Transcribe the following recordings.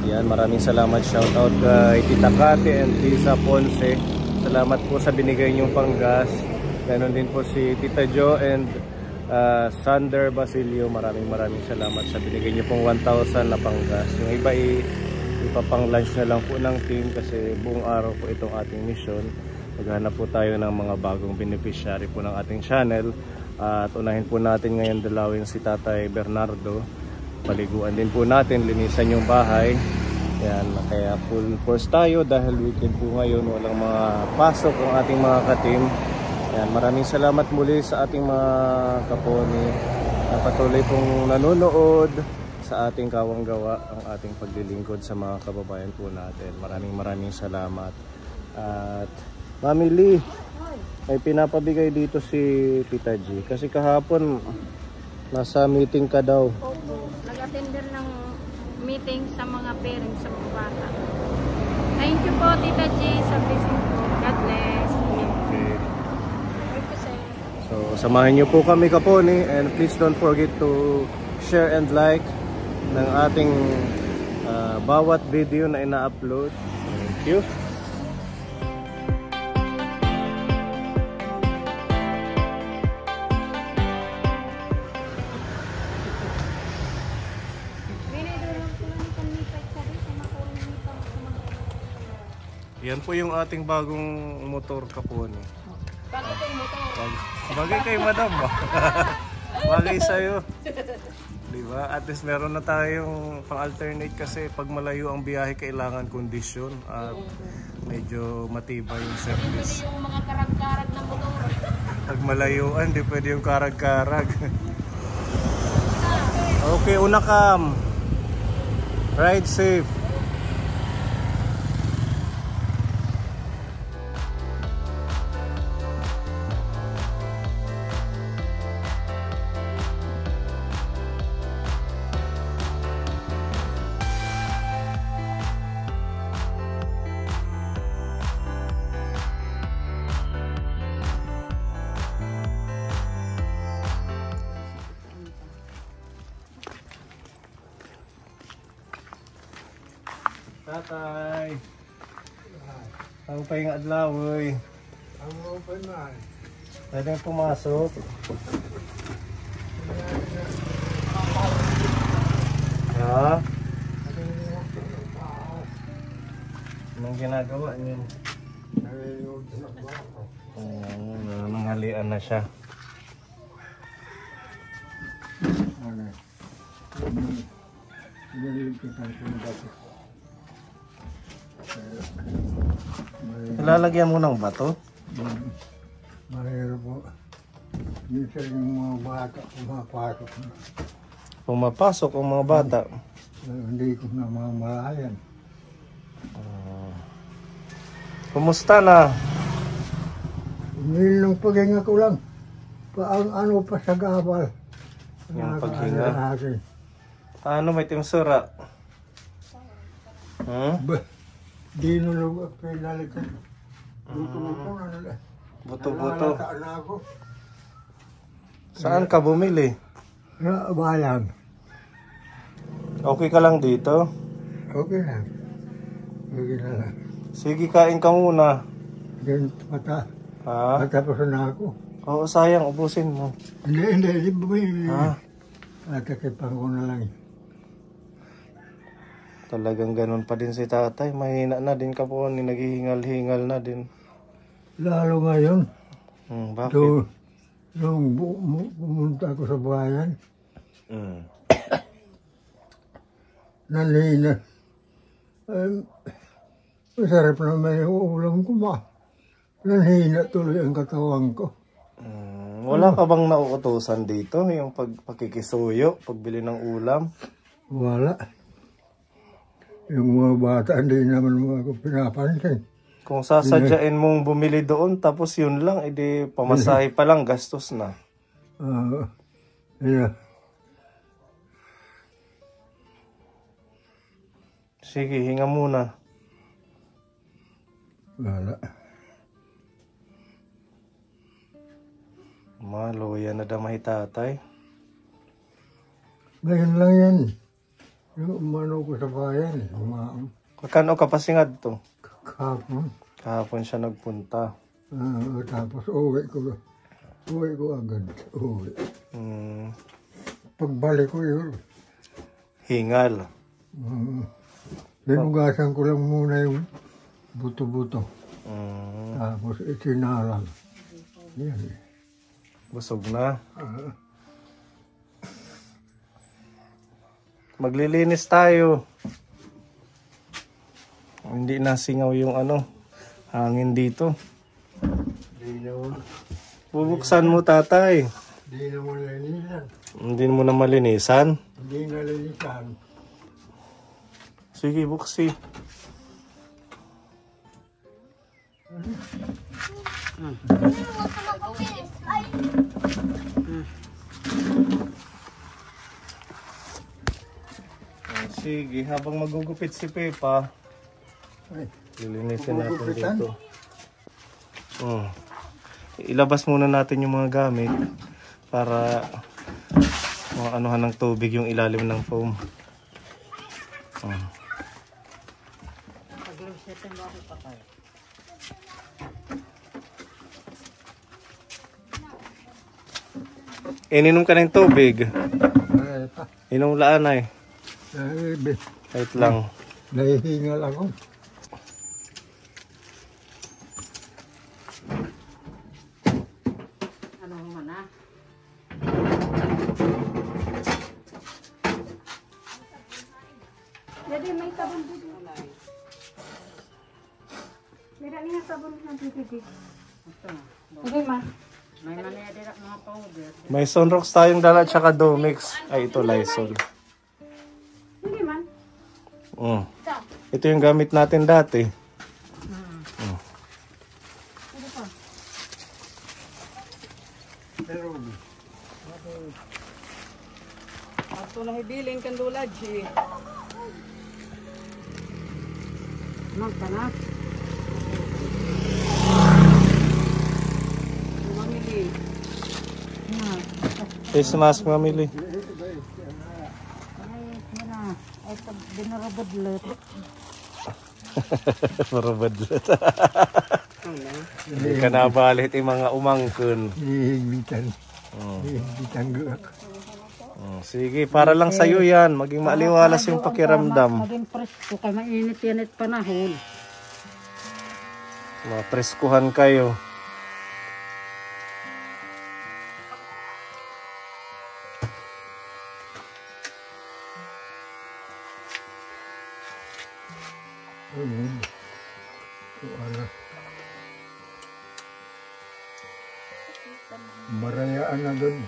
Yan, maraming salamat. Shoutout kay Tita Kati and Lisa Ponce. Salamat po sa binigay niyong panggas. Ganon din po si Tita Jo and Sander Basilio. Maraming salamat sa binigay niyo pong 1,000 na panggas. Yung iba ipapang lunch na lang po ng team kasi buong araw po itong ating mission. Maghanap po tayo ng mga bagong beneficiary po ng ating channel. At unahin po natin ngayon dalawin si Tatay Bernardo. Paliguan din po natin, linisan yung bahay. Yan, kaya full force tayo dahil weekend po ngayon, walang mga pasok ang ating mga ka-team. Yan, maraming salamat muli sa ating mga kaponi na patuloy pong nanonood sa ating kawang gawa, ang ating paglilingkod sa mga kababayan po natin. Maraming salamat. At Mami Lee, may pinapabigay dito si Tita G kasi kahapon nasa meeting ka daw. Opo, nag-attender ng meeting sa mga parents sa mga bata. Thank you po Tita G sa blessing po. God bless. Okay. Thank you sir. So samahan niyo po kami kaponi and please don't forget to share and like ng ating bawat video na ina-upload. Thank you. Yan po yung ating bagong motor kapon. Bagong motor. Bagay kay madam ba? Bagay sa'yo. Diba? At least meron na tayong pang-alternate kasi pag malayo ang biyahe kailangan kondisyon at medyo matibay yung service. Hindi yung mga karag-karag ng motor. Pag malayuan, hindi pwede yung karag-karag. Okay, una kam. Ride safe. Tatay, ang pahing adlaw oy. Ang open na. Pwede pumasok. Ha? Anong ginagawa niyo? Nanghalian na siya. Ilalagyan mo ng bato? Mahirap po. Minsan yung mga bata pumapasok na. Pumapasok ang mga bata? Hindi ko na mamalayan. Kumusta na? Nung paghinga ko lang. Ano pa sa gabal. Yung paghinga? Ano may timsura? Di nung pinalitan. Buto-buto na nila. Buto-buto. Nalalata na ako. Saan ka bumili? Sa bayan. Okay ka lang dito? Okay lang. Okay na lang. Sige, kain ka muna. Then Ha? matapos na ako. Oo, sayang. Ubusin mo. Hindi bumili. Ha? Natakipan ko na lang. Talagang ganun pa din si tatay. Mahina na din ka po. Naghihingal-hingal na din. Lalo ngayon. Bakit? Nung pumunta ako sa bayan, nanina. Masarap na may ulam ko ma. Nanina tuloy ang katawan ko. Wala ka bang nauutusan dito? Yung pagkikisuyo, pagbili ng ulam? Wala. Yung mga bata, hindi naman mga ako pinapansin. Kung sasadyain mong bumili doon, tapos yun lang, edi pamasahe pa lang, gastos na. Yeah. Sige, hinga muna. Wala. Maluya na damay tatay. Ngayon lang yan. Yung umano ko sa bayan, Magkano ka pasingad to? kahapon. Kahapon siya nagpunta. Tapos uwi ko agad. Pagbalik ko yun, Hingal. binugasan ko lang muna yung buto-buto. Tapos itinalang. Yan. Busog na. Maglilinis tayo. Hindi nasingaw yung hangin dito. Bubuksan mo, tatay. Hindi naman linisan. Hindi mo na malinisan. Hindi na linisan. Sige, buksi. Sige, habang magugupit si Pepa, lilinisin natin dito. Ilabas muna natin yung mga gamit para anuhan ng tubig yung ilalim ng foam. Ininom ka ng tubig. Inom laan ay. Kahit lang. Nahihingal ako. Ano mo na? Jadi may sabon dito. Meron niya sabon na dito. Okay, ma. May manaya dito mga powder. May Sunrox tayong dala at saka Domix. Ay, ito Lysol. Hindi man. Ito yung gamit natin dati. Ato na hibiling kandulad si. Magkana. Mamili. Face mask, mamili. Ay, binarabadlet. Marabadlet. Hindi ka nabalit yung mga umangkon. Hihigbitan. Hihigbitan gak. Sige, para lang sa'yo yan. Maging maaliwalas yung pakiramdam. Maging presko ka, mainit-init panahon. Mapreskuhan kayo. Marayaan na doon.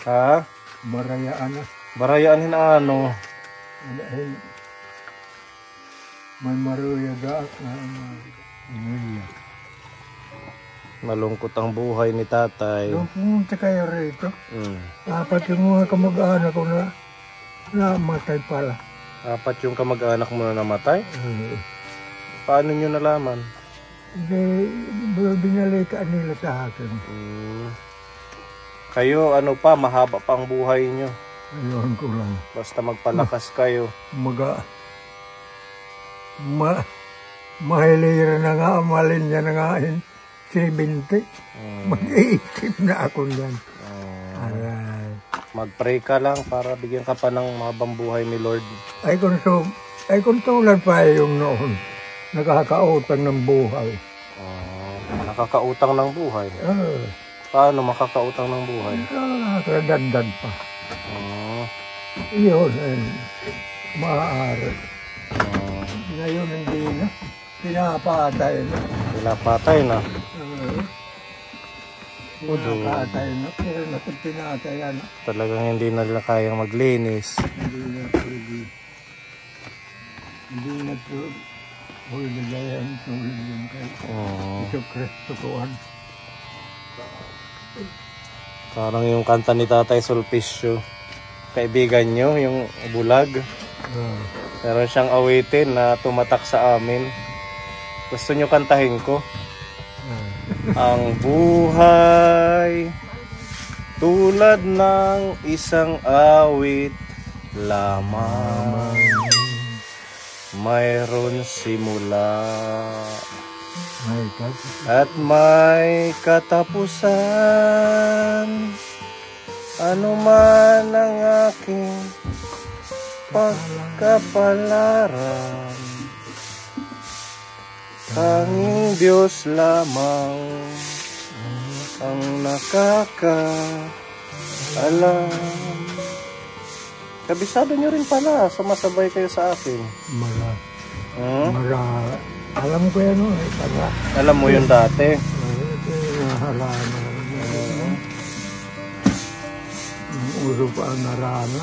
Ha? Marayaan na. Barayaan ano? May maruya gaak na Malungkot ang buhay ni tatay. Nung pumunta kayo rito, apat yung mga kamag-anak ko na namatay pala. Apat yung kamag-anak mo na namatay? Paano nyo nalaman? Binalitaan nila sa akin. Kayo, mahaba pang buhay nyo. Ayun ko lang. Basta magpalakas kayo. Mahilira na nga, amalin niya na nga 70. Mag-iisip na ako niyan. Aray. Mag-pray ka lang para bigyan ka pa ng mahabang buhay ni Lord. Ay kung tulad pa yung noon, nakakautang ng buhay. Nakakautang ng buhay? Paano makakautang ng buhay? Nakakadagdag pa. Yun, maaari. Ngayon hindi na. Pinapatay na. Pinapatay na? Pinapatay na. Pero pinatay na. Talagang hindi na nila kayang maglinis. Hindi na pwede. Hindi na pwede. Huli gaya ang tulad yung kay Iso Cristo kuhan. Parang yung kanta ni Tatay Sulpicio. Kaibigan nyo, yung bulag. Meron siyang awitin na tumatak sa amin. Gusto nyo kantahin ko? Ang buhay tulad ng isang awit, lamang mayroon simula at may katapusan. Ano man ang aking pagkapalaran, tanging Diyos lamang ang nakakaalam. Kabisado nyo rin pala, sumasabay kayo sa akin. Alam ko yan, alam mo yun dati. Uso pa ang narana.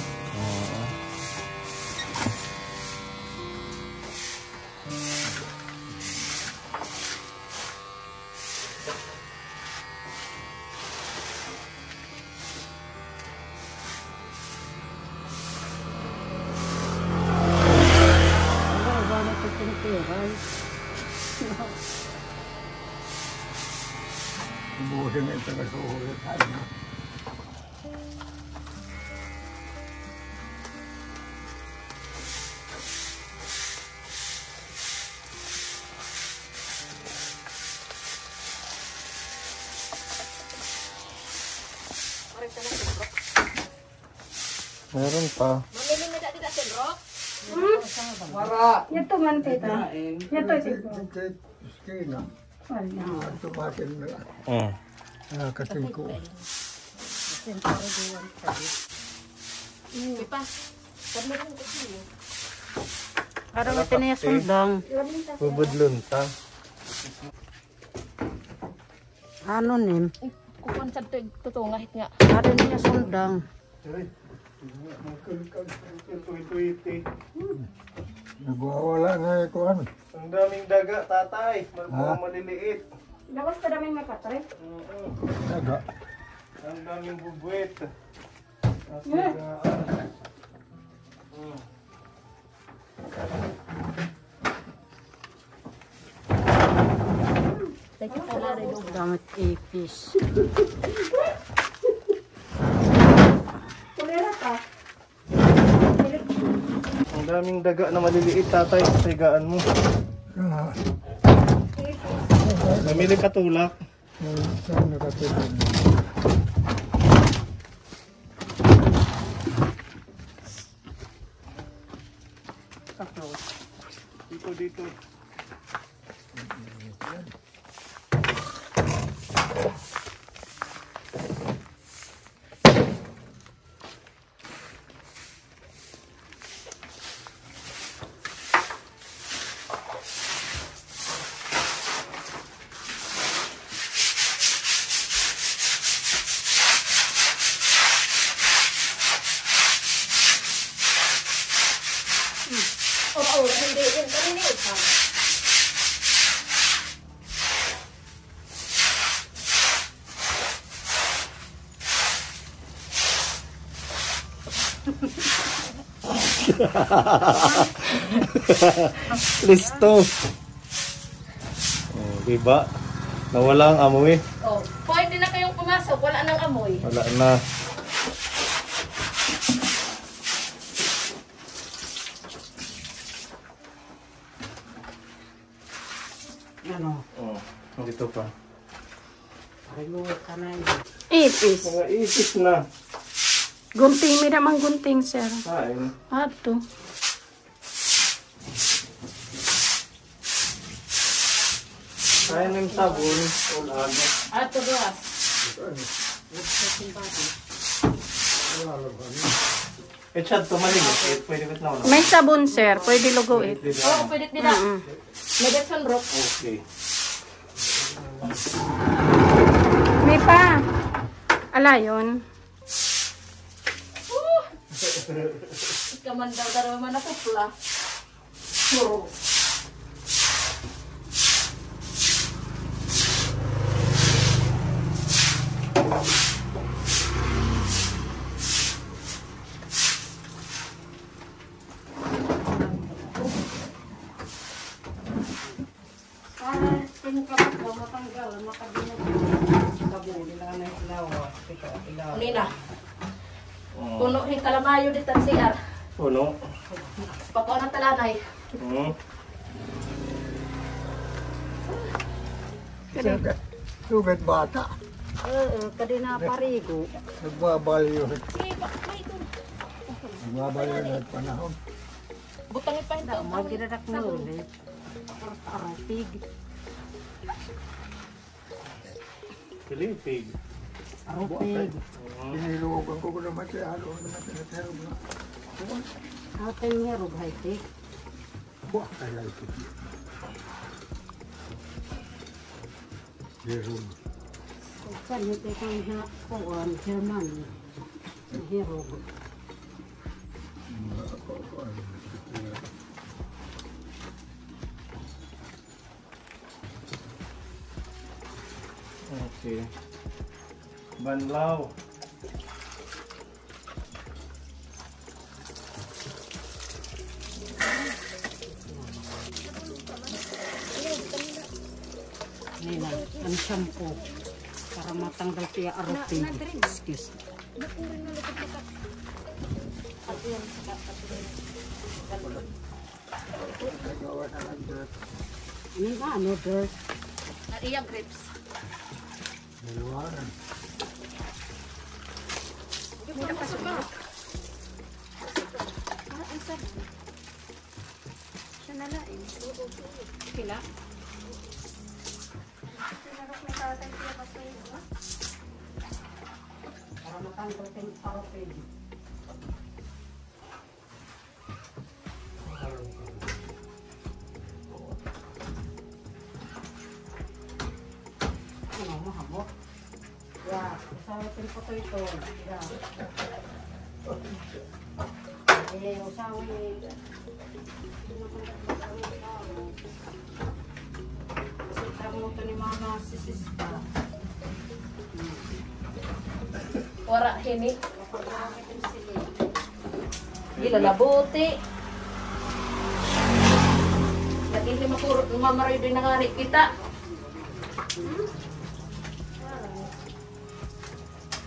Bukan itu kesulitan. Meron pa. Mamili na dati na sendrok? Yato man tita. Yato Skina. Ito patin na kating ko. Pipa. Para ito na yung sundang. Bubudlon ta. Ano nim? Kukuan sa tutungahit nga. Para niya sundang. Nagwawala na ito ano. Ang daming daga, tatay. Maliliit. Lawas ka daming makatre. Daga. Ang daming bubwet. Damit ipis. Kulera ka. Ang daming daga na maliliit, tatay. Sigaan mo. Namili ka tulak. Saan nakatulog? Dito. Hindi yun. Kanina ito. Listo. Diba? Nawala ang amoy. Oh, pwede na kayong pumasok. Wala nang amoy. Wala na. Ano? Dito pa. Ipis. Mga ipis na. Gunting. May naman gunting, sir. Kain. Ato. Kain ng sabon. Ulago. Ato doas. Chad, tumaligit. Pwede ko na. May sabon, sir. Pwede luguin. Oo, pwede nila. Medicine rock. Okay. May pa. Ala yun. Kaman daw darawa man ako pula. Nina. Puno yung kalamayo dito ang CR. Puno. Pato ng talanay. Sugat bata. Kadina parigo. Nagbabaliw. Nagbabaliw na panahon. Butangin pa hindi. Magiradak mo ulit. Arapig. Pilipig. Arapig. Pinilugan ko naman siya. Halo naman siya natero na. Atin nga rog high-tech. Buwak kaya ito. Jerum. Saan yung tekang kuwan, German. Hero. Okay. Banlaw. Nila, ang shampoo. Para matanggal siya arapig. Excuse me. Ano dirt? Iya grapes. Dalawaran. Mura pa siya. Isa. Siya nalain. Pila? Para matanggal siya arapig. Ano mo hamok? Ya, usawa ko ito. Ya. Usawa ni mama sisista. Wara hini. Gila labuti. Lagi lima puro mamaroy din nangari kita.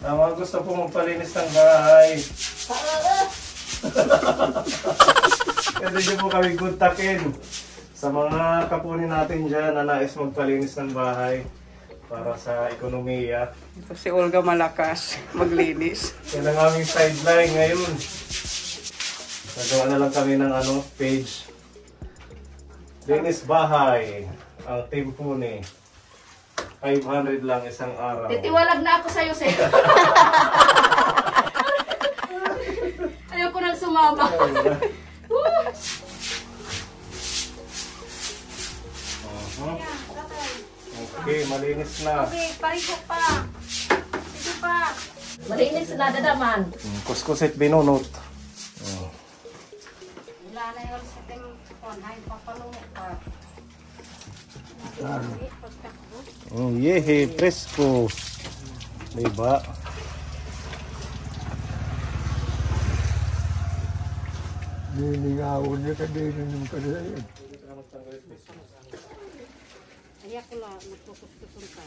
Tama, gusto po magpalinis ng bahay. Pwede niyo po kami kontakin sa mga kapunin natin dyan na nais magpalinis ng bahay para sa ekonomiya. Ito si Olga Malakas, maglinis. Yan ang aming sideline ngayon. Nagawa na lang kami ng page. Linis bahay. Ang team po ni 500 lang isang araw. Titiwalag na ako sa'yo, Sir. Ayoko nang sumama. Okay, malinis na. Okay, pariho pa. Sige pa. Malinis na dadaman. Kuskusit binunot. Wala na yun sa ting konhay papalunok pa. Yehe, presko. Diba? Nilingawon niya ka din ng kadayan. Ay ako lang, nagpukuskusun ka.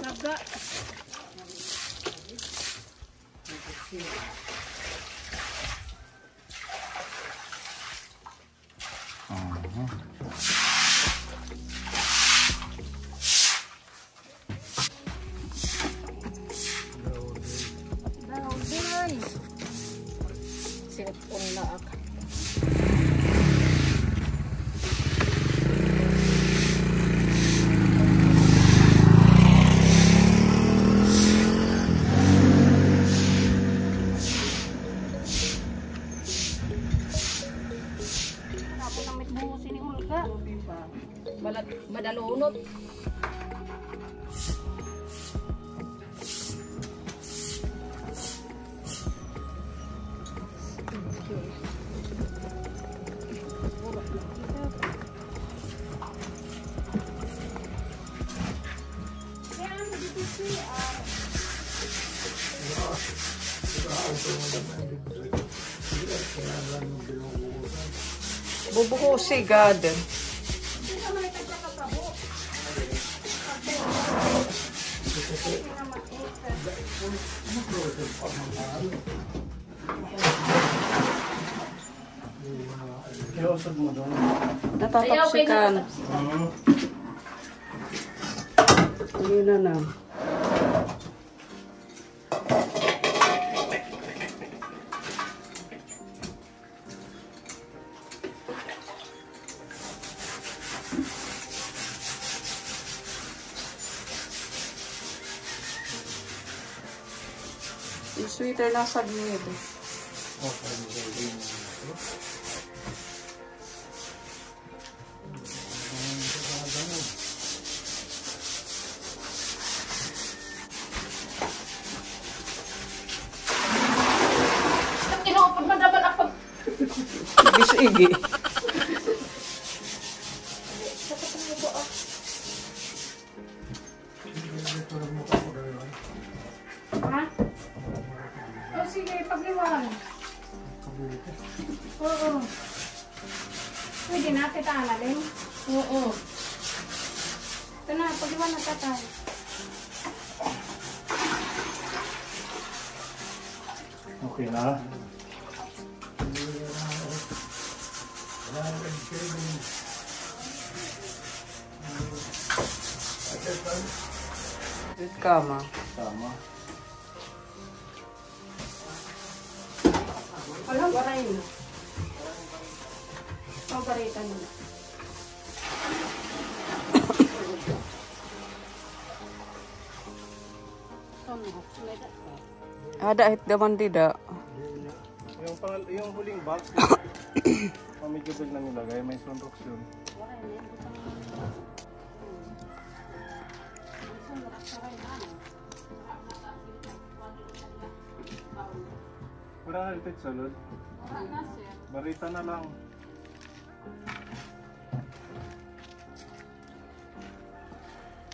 Naga. Dawday. Sipon laak. buhusin ni Olga. Madalunot. Bubuhusi, God. Iusod mo doon. Natatapsikan. Ayun na na. Yung sweater nasa gilid. Kinupod mo dapat ako. Igi-igi. Ha? Oh, sige, pagliwan. Oo. Pwede na, kita analin. Oo. Ito na, pagliwan na tatay. Okay na. Kama. Tama. Walang waray mo. Ang paritan mo. Ada it daman tidak. Yung huling box, medyo big na nilagay, may sunrox yun. Wala na ito salud. Barita na lang.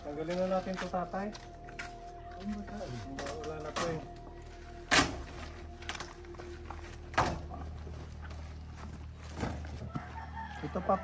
Tagalin na natin ito, tatay. Wala na ito eh. Ito pa.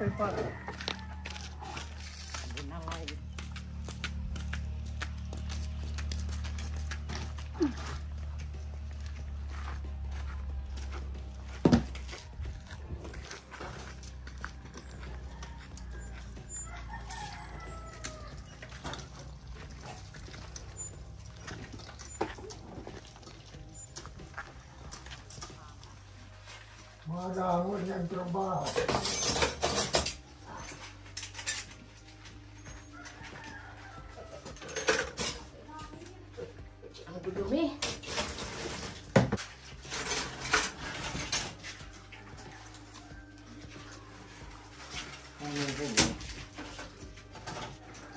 Malangon yung trabaho. Ang dudumi.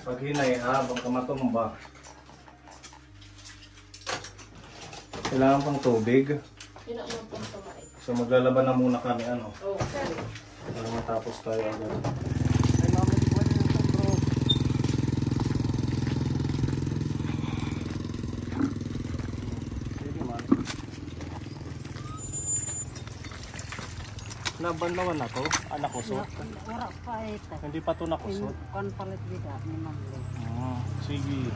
Pag hinay habang kamatumba, kailangan pang tubig. So maglalaban na muna kami ano. Okay. Para matapos tayo agad. Nabanlawan na to? Anak kusot? Ora pa ito. Hindi pa to nakusot? Kan palit bida ni Mamlo. Sige.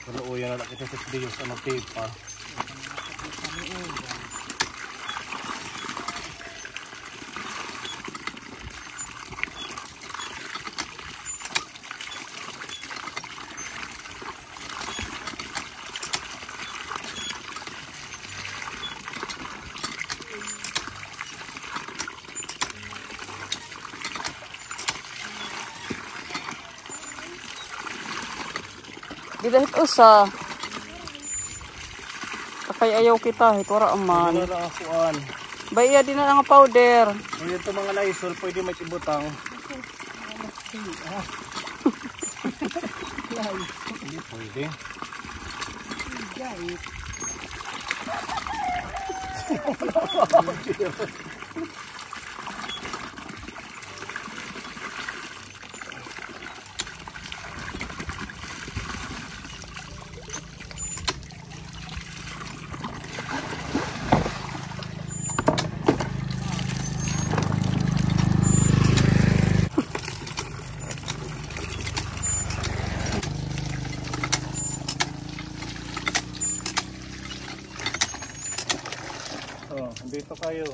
Kaluuyan na kita sa videos sa mag-tape pa. Dahit usa. Kay ayaw kita, hit wara man. Wala lang akuan. Baya din na nga powder. Ngayon ito mga Lysol, pwede mag-ibutang. Hindi pwede. Dito kayo.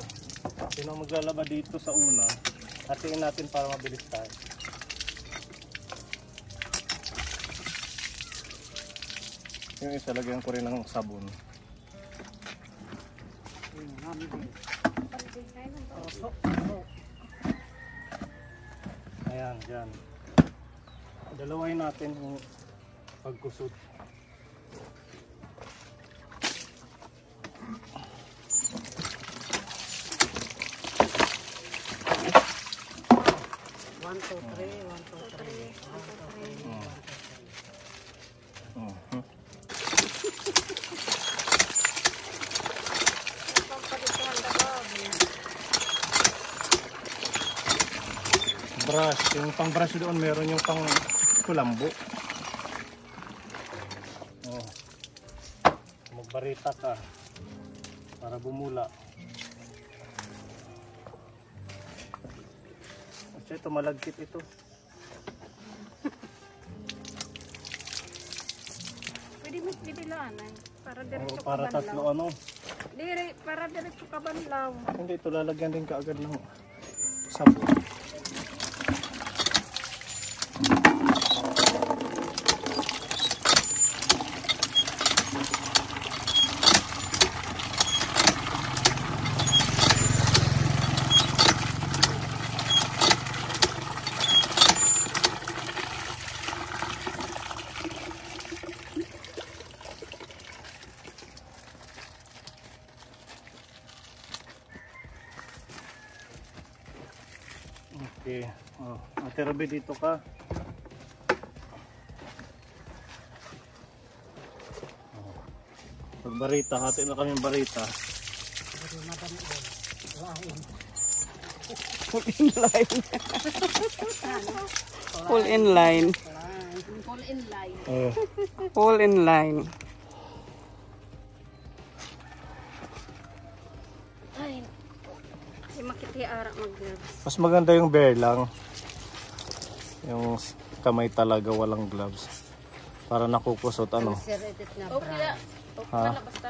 Sino maglalaba dito sa una? Hatiin natin para mabilis tayo. Yung isa, lagyan ko rin ng sabon. Ayan, dyan. Dalawain natin yung pagkusot. Brush, yung pang brush doon meron yung pang kulambo. Oh. Magbarita ka para bumula. Kasi ito malagkit ito. Pwede mas bibilaan para diretso Para kabanlaw. tatlo ano? Para diretso kabanlaw. Hindi, ito lalagyan din kaagad ng sabon. Okay. Oh, Ate Ruby, dito ka. Oh. Pagbarita, hati na kaming barita. Full in line. Full in line. Full in line. Oh. Full in line. Ay. Si makitiara mag-gloves. Mas maganda yung bare lang. Yung kamay talaga walang gloves. Para nakukusot ano. Okay na. Ha? Basta.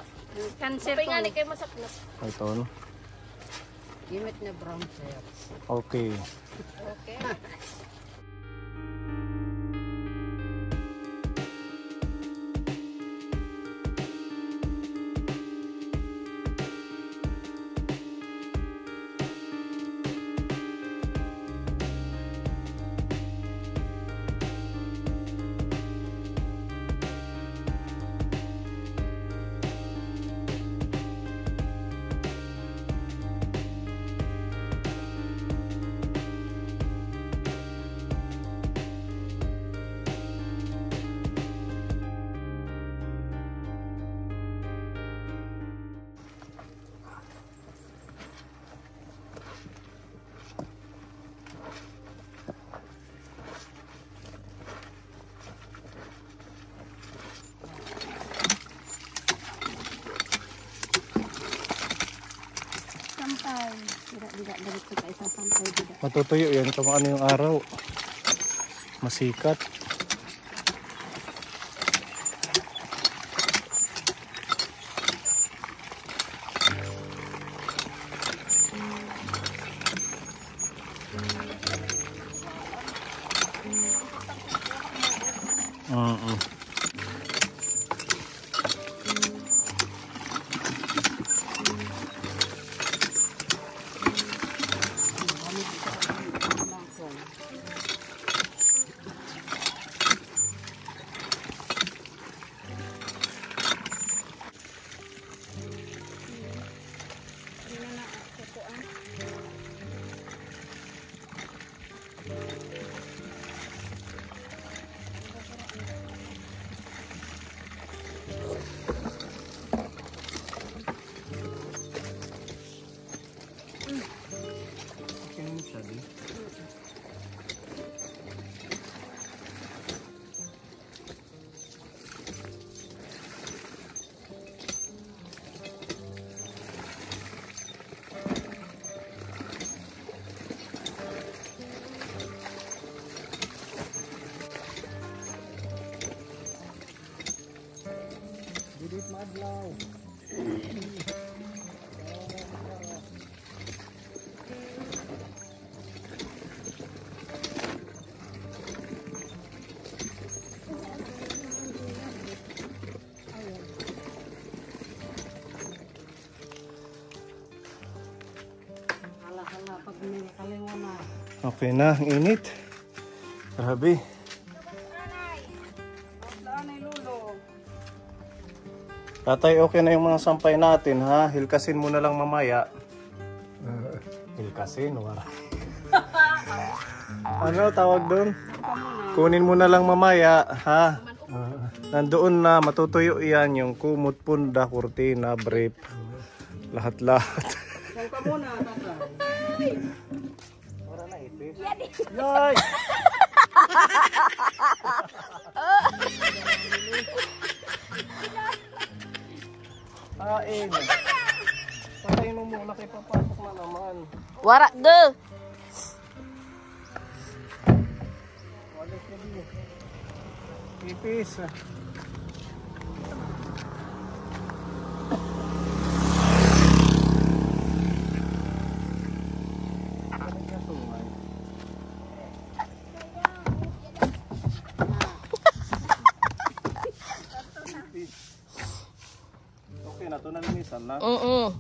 Cancer po. Nga kayo masaknap. Ito no. Gimit na brown sir. Okay. Okay. Matutuyo yan kung ano yung araw. Masikat. Hala-hala pag may kaliwa na. Okay na, ang init. Grabe. Tatay, okay na yung mga sampay natin, ha? Hilkasin mo na lang mamaya. Hilkasin, wala. Ano tawag doon? Kunin mo na lang mamaya, ha? Nandoon na, matutuyo yan, yung kumot, punda, kurtina, brief. Lahat-lahat. Saan ka muna, tatay? Wala na ipis. Yay! Kain. Patayin mo muna kay papasok na naman. Wara go. Wala ka din. Ipis. Okay na to, nalinisan na. Oh,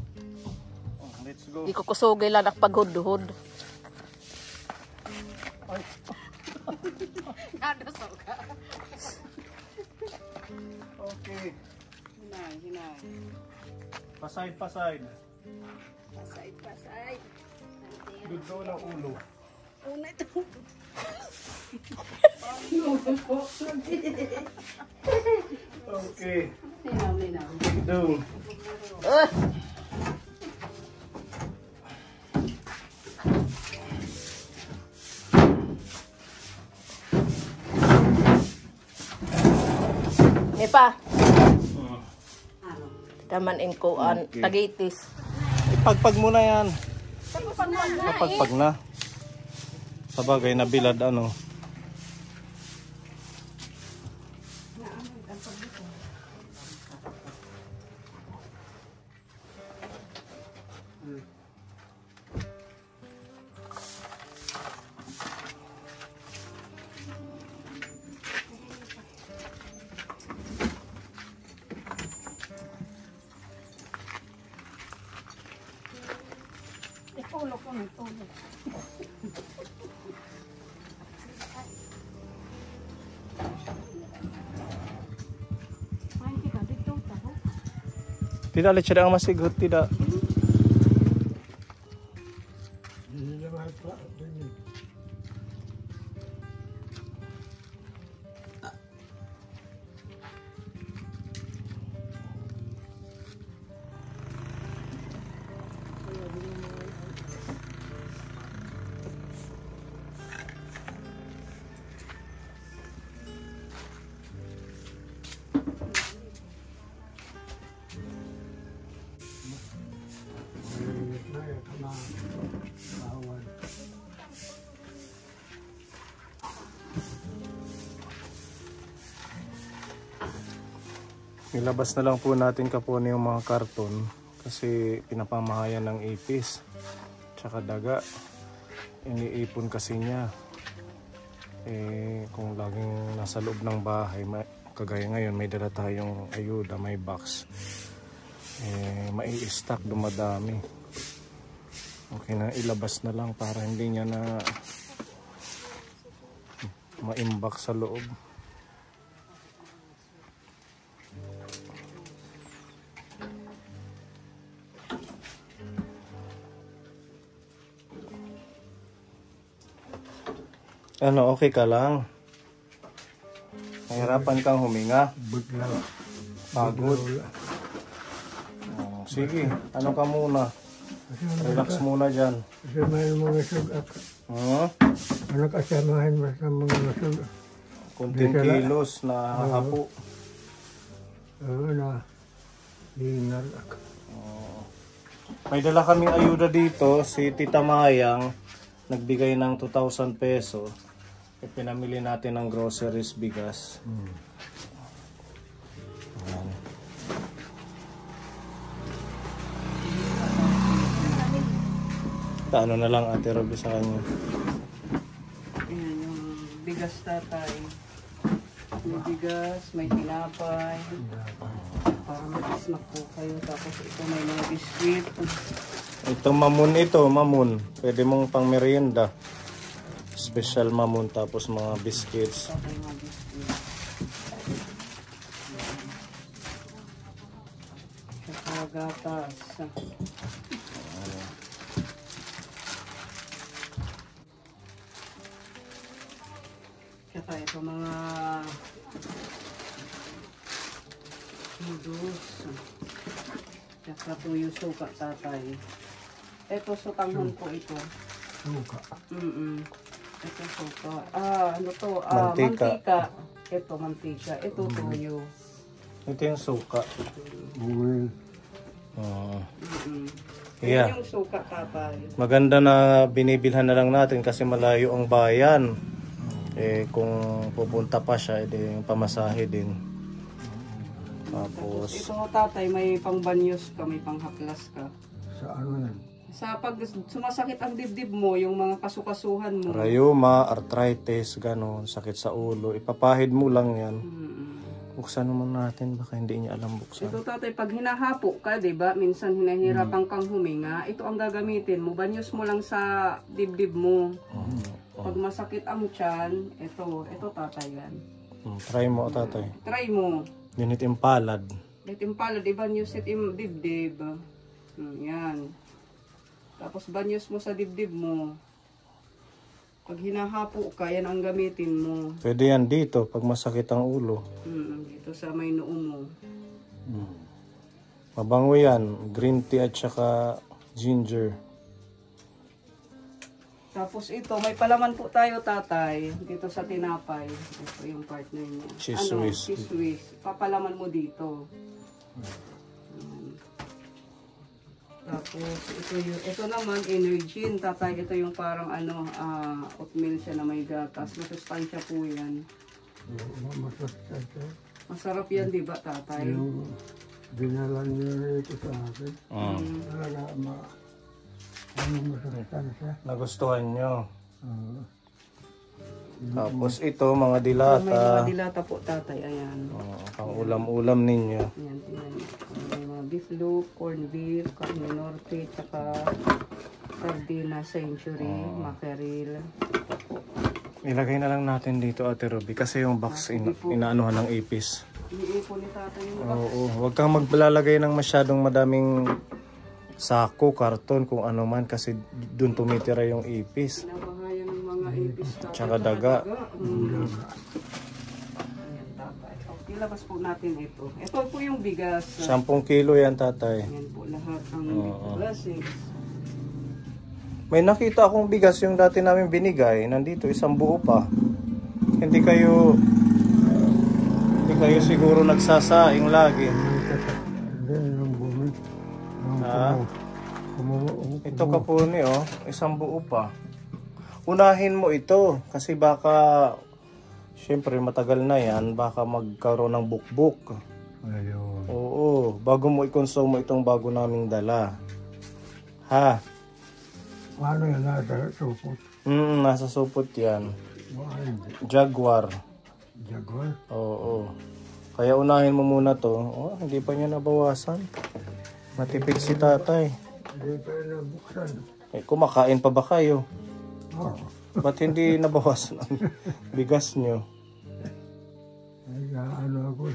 let's go. Di ko kusugay lang nakpaghud-hud. Okay. Hinay. Paside. Paside. Dudto ng ulo. Una ito. Okay. Linaw. Doon. May pa. Ano? Taman inkuan, Okay. tagitis. Ipagpag mo na yan. Ipagpag na. Sa bagay na bilad ano. Tulog ko ng tulog. Main kita dito taho. Tidak alit siya ang masigot, tidak. Ilabas na lang po natin kapon yung mga karton kasi pinapamahayan ng ipis tsaka daga. Iniipon kasi niya. Kung laging nasa loob ng bahay, kagaya ngayon may dala tayong ayuda, may box. Mai-stack, dumadami. Okay na, ilabas na lang para hindi niya na ma-imbak sa loob. Ano, okay ka lang? Nahirapan kang huminga? Bigla. Pagod? Oh, sige, ano ka muna? Relax muna dyan. Kasamahin mga sugat. Ano kasamahin mo sa mga sugat? Kunting kilos na hapo. Oo na. Hingal ako. May dala kaming ayuda dito, si Tita Mayang. Nagbigay ng 2,000 peso. Pinamili natin ng groceries, bigas. Ayan. Tita, ano na lang Ate Ruby sa kanya? Ayan yung bigas tatay. May bigas, may tinapay. Para mag-snack po kayo. Tapos ito may mga biskuit. Ito mamun. Pwede mong pang merienda. Special mamun tapos mga biscuits. Tapos mga biskuit. Tsaka gatas. Tsaka ito mga noodles. Tsaka tuyo suka tatay. Ito sutanghon po ito. Suka. Ito suka. Ano to? Mantika. Mantika. Ito mantika. Ito tuyo. Ito yung suka. Buwil. Yeah. Yan yung suka tatay. Maganda na binibilhan na lang natin kasi malayo ang bayan. Kung pupunta pa siya, yung pamasahe din. Tapos Tapos ito tatay, may pangbanyos ka, may panghaplas ka. Sa ano yan? Sa pag sumasakit ang dibdib mo, yung mga kasukasuhan mo. rayuma, arthritis, ganon, sakit sa ulo, ipapahid mo lang yan. Buksan naman natin, baka hindi niya alam buksan. Ito tatay, pag hinahapo ka, diba? Minsan hinahirapan kang huminga. Ito ang gagamitin mo. Banyos mo lang sa dibdib mo. Pag masakit ang tiyan, ito tatay yan. Try mo, tatay. Try mo. Unit impalad. Let impala, di banyos it im dibdib. Yan. Tapos banyos mo sa dibdib mo. Pag hinahapo ka, yan ang gamitin mo. Pwede yan dito, pag masakit ang ulo. Dito sa may noo mo. Mabango yan, green tea at saka ginger. Tapos ito, may palaman po tayo tatay. Dito sa tinapay. Ito yung partner niya. Cheese whiz. Cheese whiz. Papalaman mo dito. Tapos ito naman energy tatay. Ito yung parang oatmeal siya na may gatas. Masustansya po yan. Masarap yan, di ba tatay? Yung dinala niyo ito sa akin. Talaga masarap siya. Nagustuhan nyo. Tapos ito, mga dilata. May mga dilata po tatay, ayan. Pang ulam-ulam ninyo. Ayan, tingnan niyo. May mga beef loaf, corned beef, carne norte, tsaka sardina century, mackerel. Ilagay na lang natin dito Ate Ruby kasi yung box inaanuhan ng ipis. Iniipon ni tatay yung box. Oo, huwag kang maglalagay ng masyadong madaming sako, karton, kung ano man kasi dun tumitira yung ipis. Nabahayan ng mga ipis tatay. Tsaka daga. Ayan tatay. Okay, labas po natin ito. Ito po yung bigas. 10 kilo yan tatay. Ayan po lahat ang blessings. May nakita akong bigas yung dati namin binigay. Nandito, isang buo pa. Hindi kayo siguro nagsasaing lagi. Hindi, yung bumi. Ito kapuni isang buo pa. Unahin mo ito kasi baka syempre matagal na yan, baka magkaroon ng bukbuk. Ayun. Oo, bago mo i-consume itong bago naming dala. Ha? Paano yan nasa supot? Nasa supot yan. Hindi. Jaguar. Jaguar? Oo. Kaya unahin mo muna to. Hindi pa niya nabawasan. Matipid si tatay. Hindi pa yun nabuksan. Kumakain pa ba kayo? Oo. Ba't hindi nabawasan ang bigas nyo? Ano ako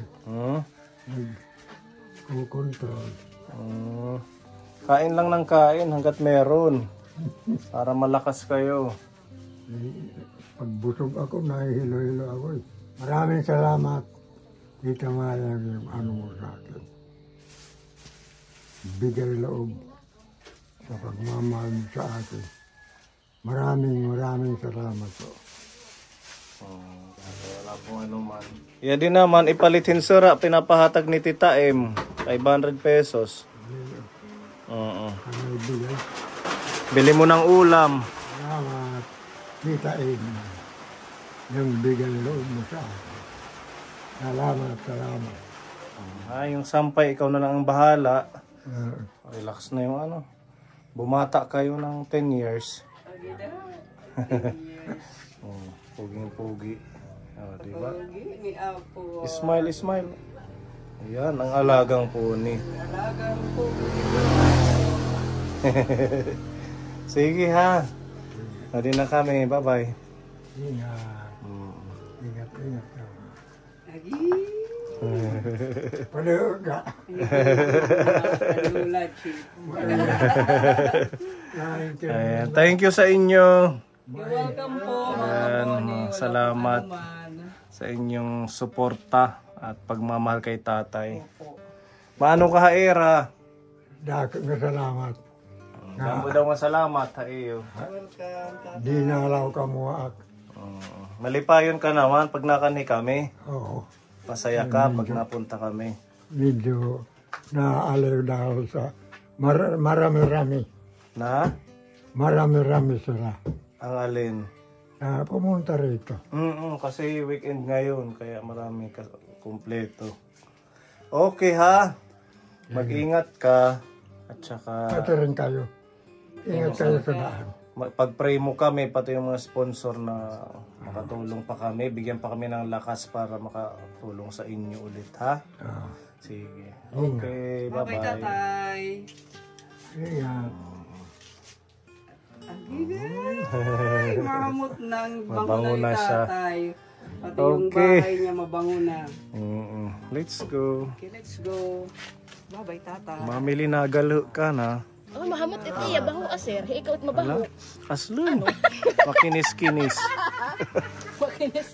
Nag-control. Kain lang ng kain hanggat meron. Para malakas kayo. Pagbusog ako, nahihilo-hilo ako. Maraming salamat. Dito mayang yung ano mo sa akin. Bigay loob sa pagmamahal sa akin. Maraming salamat po. Wala po ano man. Yan din naman, ipalitin sura, pinapahatag ni Tita M. 500 pesos. Oo. Ano ibigay? Bili mo ng ulam. Salamat. Kita yung bigay loob mo sa akin. Salamat. Yung sampay, ikaw na lang ang bahala. Relax na yung Bumata kayo ng 10 years. Agi na. Oh, puging-pugi. Oh, diba? Agi ni Apo. Smile, smile. Ayan, ang alagang pony. Alagang po. Sige ha. Nadi na kami. Bye-bye. Ingat. Ingat, ingat. Agi. Palihog ka. Kalula, Chief. Ayan, thank you sa inyo. You're welcome po. Ayan, salamat sa inyong suporta at pagmamahal kay tatay. Paano ka, Haera? Dako nga salamat. Damo daw masalamat, Haeyo. Di nalaw ka mo ak. Malipayon ka naman pag nakani kami. Oo. Masaya ka pag napunta kami. Medyo naaliw dahil sa marami-rami. Na? Marami-rami sila. Ang alin? Na pumunta rito. Kasi weekend ngayon, kaya marami kumpleto. Okay ha? Mag-ingat ka. At saka, Pati rin kayo. Ingat kayo sa daan. pag-pray mo kami, pati yung mga sponsor na makatulong pa kami, bigyan pa kami ng lakas para makatulong sa inyo ulit, ha? Sige. Okay, Bye-bye, bye-bye. tatay. Ingat. Ay, mahamot ng bango Mabango na na ni siya. tatay. Pati yung Okay. bahay niya mabango na. Let's go. Okay, let's go. Bye-bye, tatay. Mamili na galo ka na. Oh, mahamot ito iya baho aser. Ikaw at mabaho. Aslun. Makinis-kinis. Makinis.